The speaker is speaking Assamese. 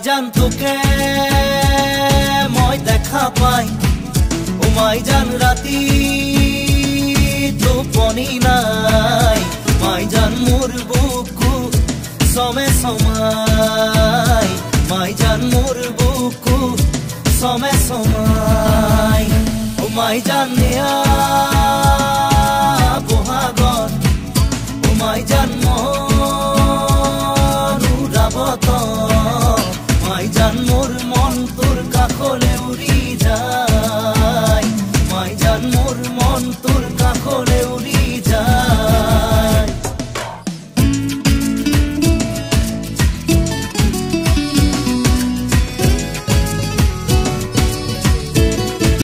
জান তোকে মই দেখা পাই মাই জান রাতি টোপনি নাই মাই জান মোর বুকু সমে সমাই মাই জান মোর বুকু সমে সমাই মাই জান নিয়া বহাগত মাই জান মন উড়াবত মাই জান